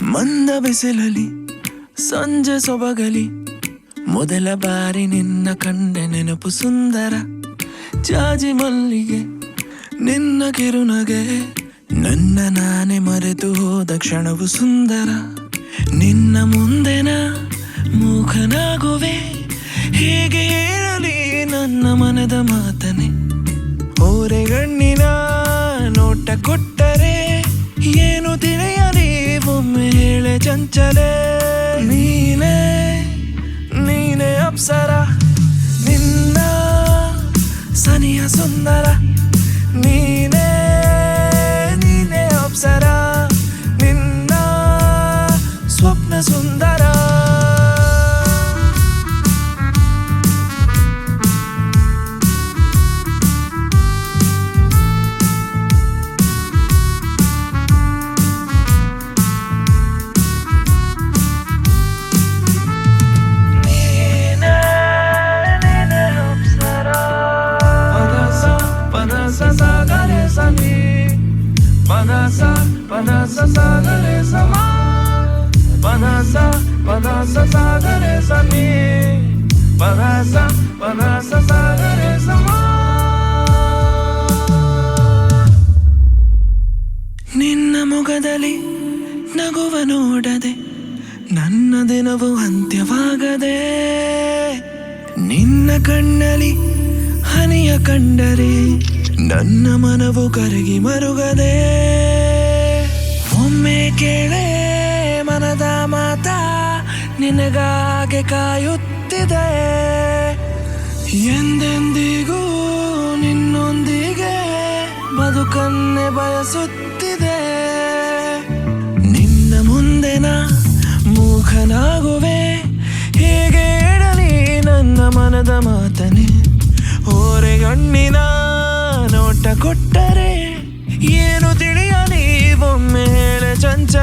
ಮಂದ ಬಿಸಿಲಲಿ ಸಂಜೆ ಸೊಬಗಲಿ ಮೊದಲ ಬಾರಿ ನಿನ್ನ ಕಂಡೆ ನೆನಪು ಸುಂದರ. ಜಾಜಿ ಮಲ್ಲಿಗೆ ನಿನ್ನ ಕಿರುನಗೆ ನನ್ನ ನಾನೇ ಮರೆತು ಹೋದ ಕ್ಷಣವು ಸುಂದರ. ನಿನ್ನ ಮುಂದೆನ ಮೂಕನಾಗುವೆ ಹೇಗೆ ಹೇಳಲಿ ನನ್ನ ಮನದ ಮಾತನೆ. ಓರೆಗಣ್ಣಿನ ನೋಟ ಕೊಟ್ಟರೆ ಏನು ತಿಳಿಯಲಿ ಒಮ್ಮೆ ಹೇಳೆ ಚಂಚಲೆ. ನೀನೇ ನೀನೇ ಅಪ್ಸರ ನಿನ್ನ ಸನಿಯ ಸುಂದರ. ನೀನೇ ನೀನೇ ಅಪ್ಸರ ನಿನ್ನ ಸ್ವಪ್ನ ಸುಂದರ. Panasa, panasa sagare sama. Panasa, panasa sagare sami. Panasa, panasa sagare sama. ನಿನ್ನ ಮುಖದಲ್ಲಿ ನಗುವ ನೋಡದೆ ನನ್ನ ದಿನವು ಅಂತ್ಯವಾಗದೆ. ನಿನ್ನ ಕಣ್ಣಲ್ಲಿ ಹನಿಯ ಕಂಡರೆ ನನ್ನ ಮನವು ಕರಗಿ ಮರುಗದೆ. ಒಮ್ಮೆ ಕೇಳೆ ಮನದ ಮಾತ ನಿನಗಾಗೆ ಕಾಯುತ್ತಿದೆ. ಎಂದೆಂದಿಗೂ ನಿನ್ನೊಂದಿಗೆ ಬದುಕನ್ನೇ ಬಯಸುತ್ತಿದೆ. ನಿನ್ನ ಮುಂದೆನ ಮೂಕನಾಗುವೆ ಹೇಗೆ ಹೇಳಲಿ ನನ್ನ ಮನದ ಮಾತನೆ. ಓರೆಗಣ್ಣಿನ ನೋಟ ಕೊಟ್ಟರೆ ಏನು ತಿಳಿಯಲಿ ಒಮ್ಮೆ ಹೇಳೆ ಚಂಚಲ.